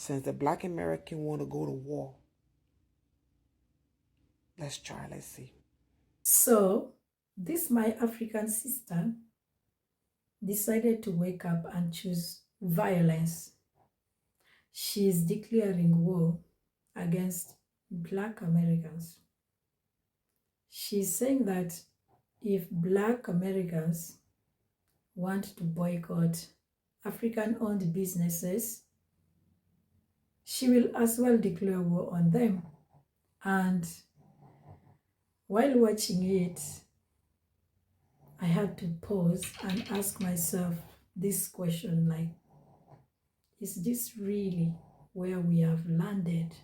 since the Black American want to go to war. Let's try, let's see. So, this my African sister decided to wake up and choose violence. She is declaring war against Black Americans. She's saying that if Black Americans want to boycott African-owned businesses, she will as well declare war on them. And while watching it, I had to pause and ask myself this question, like, is this really where we have landed?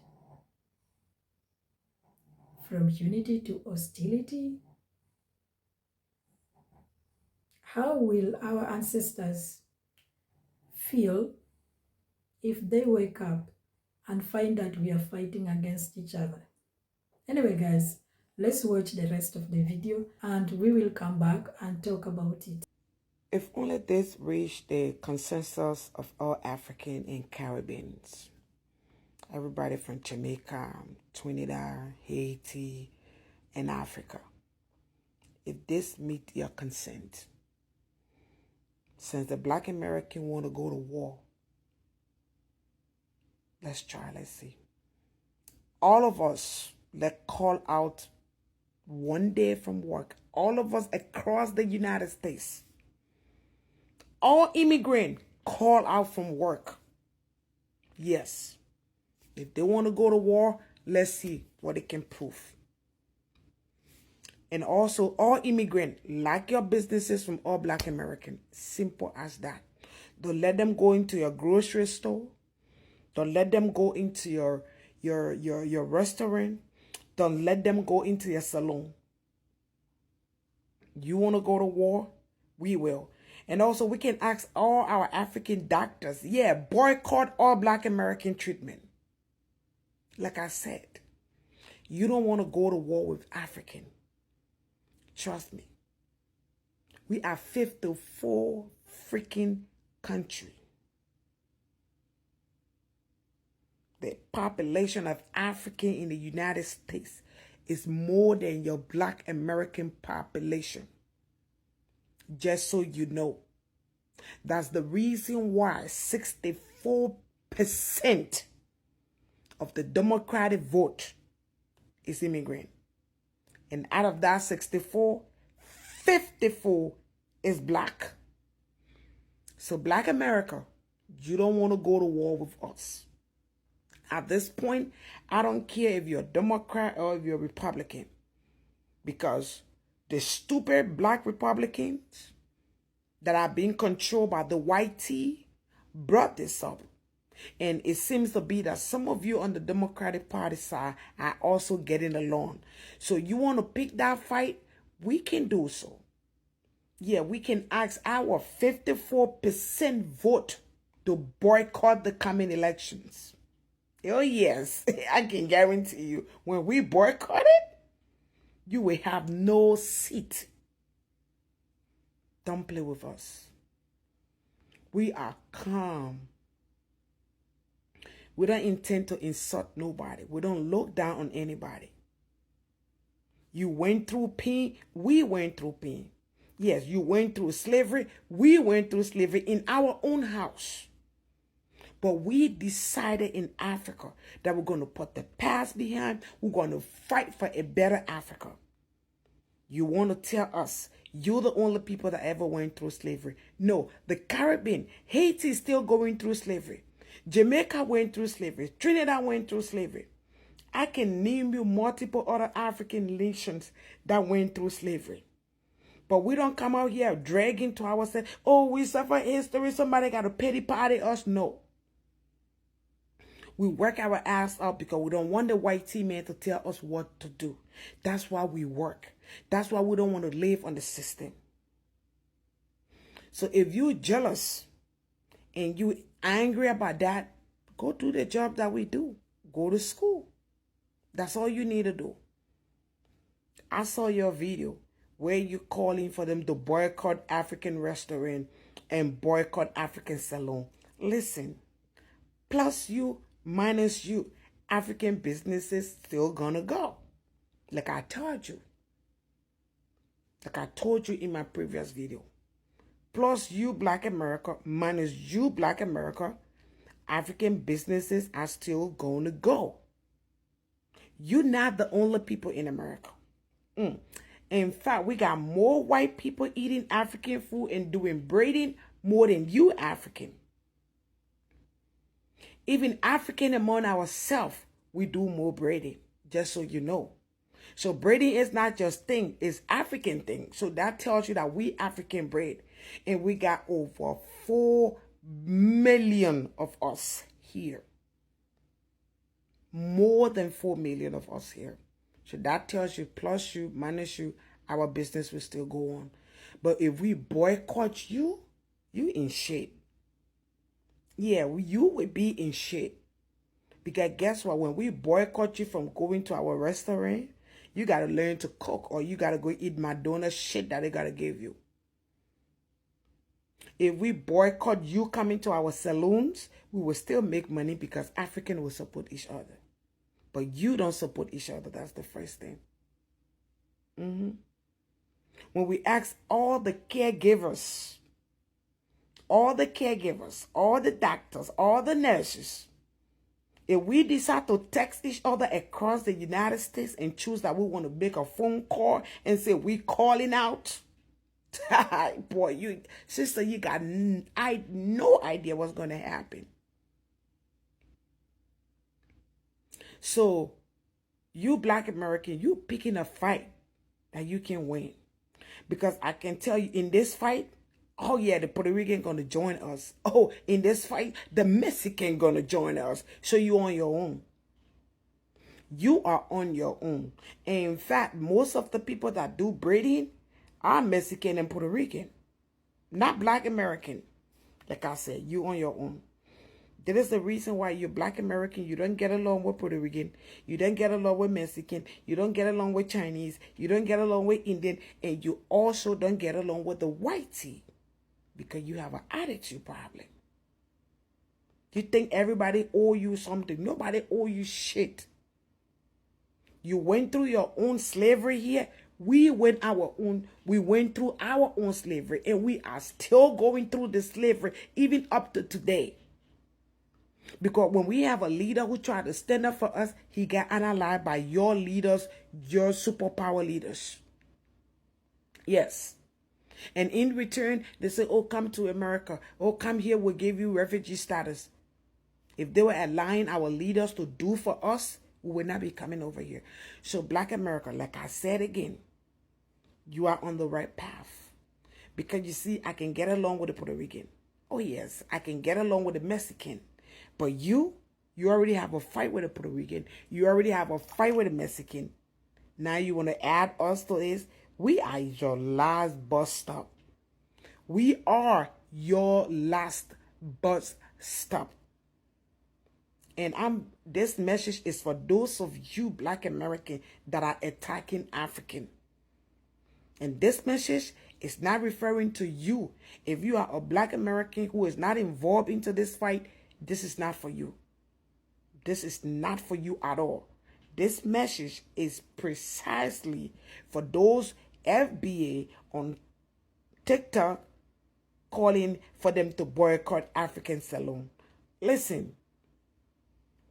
From unity to hostility? How will our ancestors feel if they wake up and find that we are fighting against each other? Anyway, guys, let's watch the rest of the video and we will come back and talk about it. If only this reached the consensus of all African and Caribbeans, everybody from Jamaica, Trinidad, Haiti, and Africa, if this meet your consent, since the Black American want to go to war, let's try, let's see. All of us, let's call out one day from work, all of us across the United States, all immigrant call out from work. Yes. If they want to go to war, let's see what they can prove. And also, all immigrant, like your businesses from all Black American. Simple as that. Don't let them go into your grocery store. Don't let them go into your restaurant. Don't let them go into your salon. You want to go to war? We will. And also, we can ask all our African doctors, yeah, boycott all Black American treatment. Like I said, you don't want to go to war with African. Trust me. We are 54 freaking country. The population of African in the United States is more than your Black American population. Just so you know. That's the reason why 64% of the Democratic vote is immigrant. And out of that 64, 54 is Black. So Black America, you don't want to go to war with us. At this point, I don't care if you're a Democrat or if you're a Republican. Because the stupid Black Republicans that are being controlled by the white tea brought this up. And it seems to be that some of you on the Democratic Party side are also getting along. So you want to pick that fight? We can do so. Yeah, we can ask our 54% vote to boycott the coming elections. Oh yes, I can guarantee you, when we boycott it, you will have no seat. Don't play with us. We are calm. We don't intend to insult nobody. We don't look down on anybody. You went through pain. We went through pain. Yes, you went through slavery. We went through slavery in our own house. But we decided in Africa that we're going to put the past behind. We're going to fight for a better Africa. You want to tell us you're the only people that ever went through slavery? No, the Caribbean, Haiti is still going through slavery. Jamaica went through slavery. Trinidad went through slavery. I can name you multiple other African nations that went through slavery. But we don't come out here dragging to ourselves, oh, we suffer history, somebody got to pity party us. No. We work our ass up because we don't want the white tea man to tell us what to do. That's why we work. That's why we don't want to live on the system. So if you're jealous and you're angry about that, go do the job that we do. Go to school. That's all you need to do. I saw your video where you're calling for them to boycott African restaurant and boycott African salon. Listen, plus you minus you, African businesses still gonna go. Like I told you. Like I told you in my previous video. Plus you, Black America, minus you, Black America, African businesses are still gonna go. You're not the only people in America. In fact, we got more white people eating African food and doing braiding more than you African. Even African among ourselves, we do more braiding, just so you know. So braiding is not just thing, it's African thing. So that tells you that we African braid. And we got over 4 million of us here. More than 4 million of us here. So that tells you, plus you, minus you, our business will still go on. But if we boycott you, you in shit. Yeah, you will be in shit. Because guess what? When we boycott you from going to our restaurant, you got to learn to cook, or you got to go eat Madonna shit that they got to give you. If we boycott you coming to our saloons, we will still make money because Africans will support each other. But you don't support each other. That's the first thing. When we ask all the caregivers, all the doctors, all the nurses, if we decide to text each other across the United States and choose that we want to make a phone call and say we calling out, boy, you sister, you got no idea what's going to happen. So, you Black American, you picking a fight that you can win. Because I can tell you, in this fight, oh yeah, the Puerto Rican gonna join us. Oh, in this fight, the Mexican gonna join us. So you on your own. You are on your own. And in fact, most of the people that do braiding are Mexican and Puerto Rican. Not Black American. Like I said, you on your own. That is the reason why you're Black American. You don't get along with Puerto Rican. You don't get along with Mexican. You don't get along with Chinese. You don't get along with Indian. And you also don't get along with the whitey. Because you have an attitude problem. You think everybody owe you something. Nobody owe you shit. You went through your own slavery here. We went through our own slavery. And we are still going through the slavery even up to today. Because when we have a leader who tried to stand up for us, he got analyzed by your leaders, your superpower leaders. Yes. And in return, they say, oh, come to America. Oh, come here, we'll give you refugee status. If they were allowing our leaders to do for us, we would not be coming over here. So Black America, like I said again, you are on the right path. Because you see, I can get along with the Puerto Rican. Oh, yes, I can get along with the Mexican. But you already have a fight with a Puerto Rican. You already have a fight with a Mexican. Now you want to add us to this? We are your last bus stop. We are your last bus stop. And this message is for those of you Black Americans that are attacking African. And this message is not referring to you. If you are a Black American who is not involved into this fight, this is not for you. This is not for you at all. This message is precisely for those FBA on TikTok calling for them to boycott African Salon. Listen,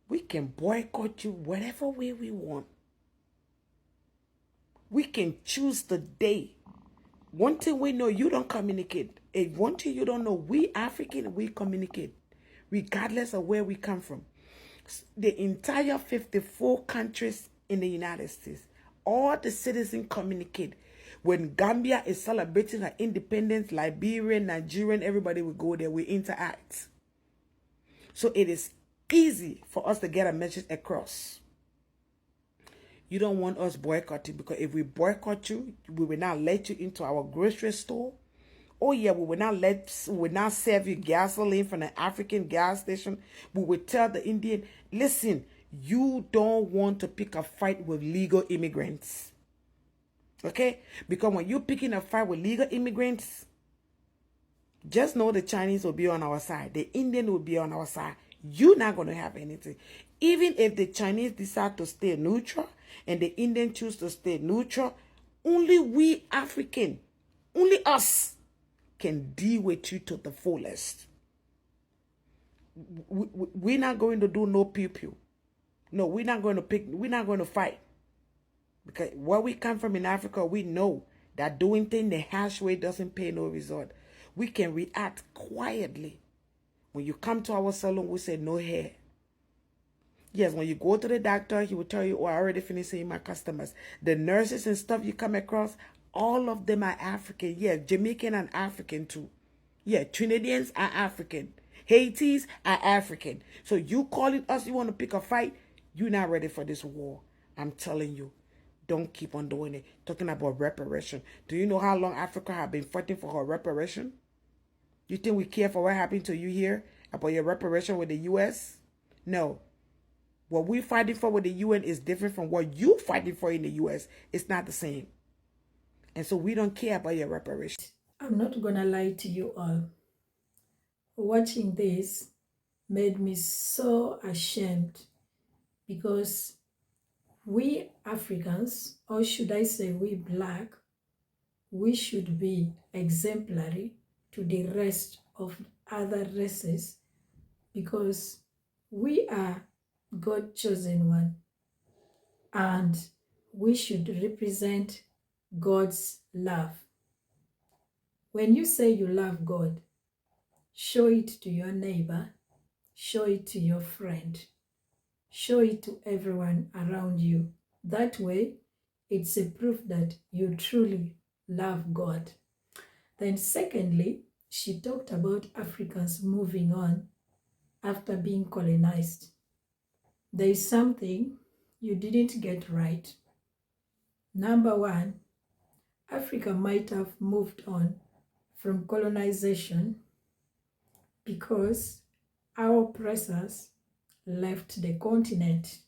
we can boycott you whatever way we want. We can choose the day. One thing we know, you don't communicate. And one thing you don't know, we African, we communicate. Regardless of where we come from. The entire 54 countries in the United States, all the citizens communicate. When Gambia is celebrating her independence, Liberia, Nigerian, everybody will go there, we interact. So it is easy for us to get a message across. You don't want us boycotting, because if we boycott you, we will not let you into our grocery store. Oh yeah, we will not serve you gasoline from the African gas station. We will tell the Indian, listen, you don't want to pick a fight with legal immigrants. Okay? Because when you're picking a fight with legal immigrants, just know the Chinese will be on our side. The Indian will be on our side. you're not going to have anything. Even if the Chinese decide to stay neutral and the Indian choose to stay neutral, only we African, only us can deal with you to the fullest. We're not going to do no pew-pew. No, we're not going to fight. Because where we come from in Africa, we know that doing things the harsh way doesn't pay no result. We can react quietly. When you come to our salon, we say no hair. Yes, when you go to the doctor, he will tell you, oh, I already finished seeing my customers. The nurses and stuff you come across, all of them are African. Yeah, Jamaican and African too. Yeah, Trinidadians are African. Haitis are African. So you calling us, you want to pick a fight, you're not ready for this war. I'm telling you, don't keep on doing it. Talking about reparation. Do you know how long Africa have been fighting for her reparation? You think we care for what happened to you here? About your reparation with the U.S.? No. What we're fighting for with the UN is different from what you're fighting for in the US. It's not the same. And so we don't care about your reparations. I'm not gonna lie to you all. Watching this made me so ashamed because we Africans, or should I say we Black, we should be exemplary to the rest of other races because we are God chosen one and we should represent God's love. When you say you love God, show it to your neighbor, show it to your friend, show it to everyone around you. That way, it's a proof that you truly love God. Then secondly, she talked about Africans moving on after being colonized. There is something you didn't get right. Number one, Africa might have moved on from colonization because our oppressors left the continent.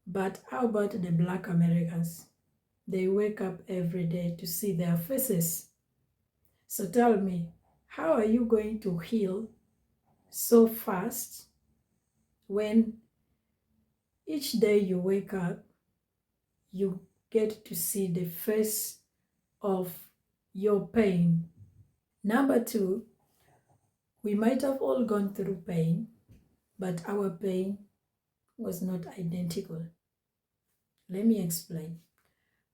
But how about the Black Americans? They wake up every day to see their faces. So tell me, how are you going to heal so fast when each day you wake up, you get to see the face of your pain? Number two, we might have all gone through pain, but our pain was not identical. Let me explain.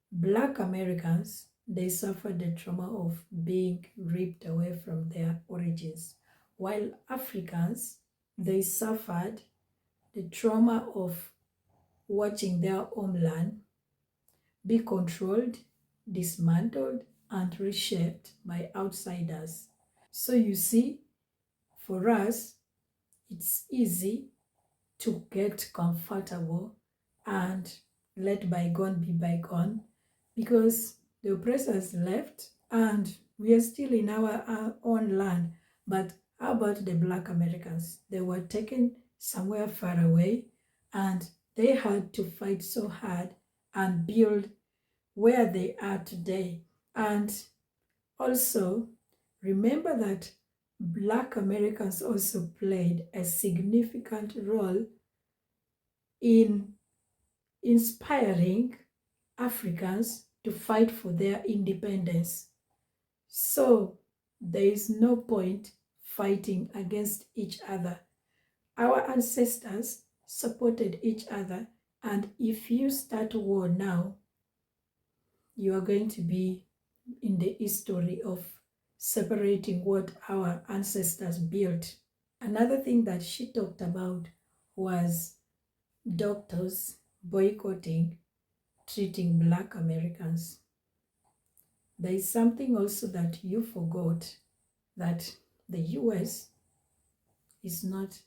Black Americans, they suffered the trauma of being ripped away from their origins, while Africans, they suffered the trauma of watching their homeland be controlled, dismantled, and reshaped by outsiders. So you see, for us, it's easy to get comfortable and let bygone be bygone because the oppressors left and we are still in our own land. But how about the Black Americans? They were taken somewhere far away and they had to fight so hard and build where they are today. And also, remember that Black Americans also played a significant role in inspiring Africans to fight for their independence. So there is no point fighting against each other. Our ancestors supported each other, and if you start war now, you are going to be in the history of separating what our ancestors built. Another thing that she talked about was doctors boycotting treating Black Americans. There is something also that you forgot, that the US is not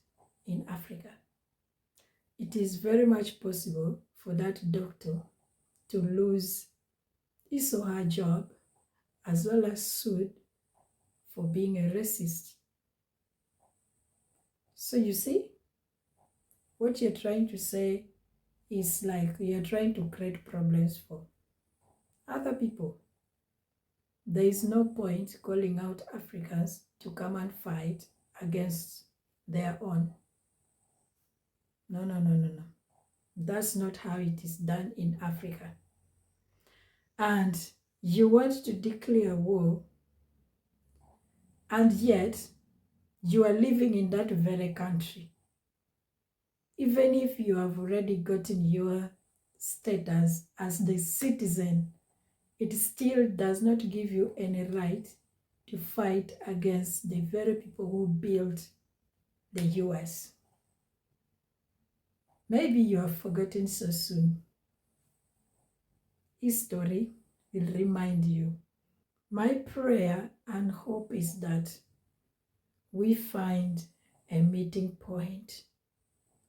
in Africa. It is very much possible for that doctor to lose his or her job as well as sued for being a racist. So you see, what you're trying to say is like you're trying to create problems for other people. There is no point calling out Africans to come and fight against their own. No, no, no, no, no. That's not how it is done in Africa. And you want to declare war, and yet you are living in that very country. Even if you have already gotten your status as the citizen, it still does not give you any right to fight against the very people who built the US. Maybe you have forgotten so soon. History will remind you. My prayer and hope is that we find a meeting point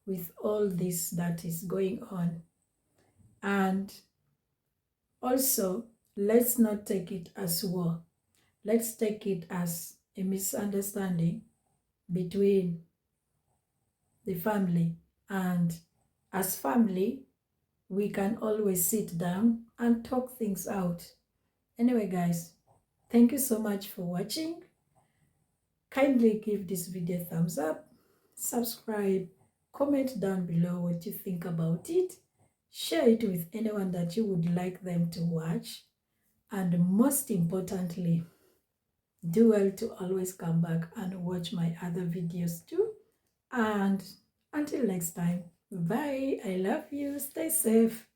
with all this that is going on. And also, let's not take it as war. Let's take it as a misunderstanding between the family. And as family, we can always sit down and talk things out. Anyway, guys, thank you so much for watching. Kindly give this video a thumbs up, subscribe, comment down below what you think about it, share it with anyone that you would like them to watch, and most importantly, do well to always come back and watch my other videos too. And until next time, bye. I love you. Stay safe.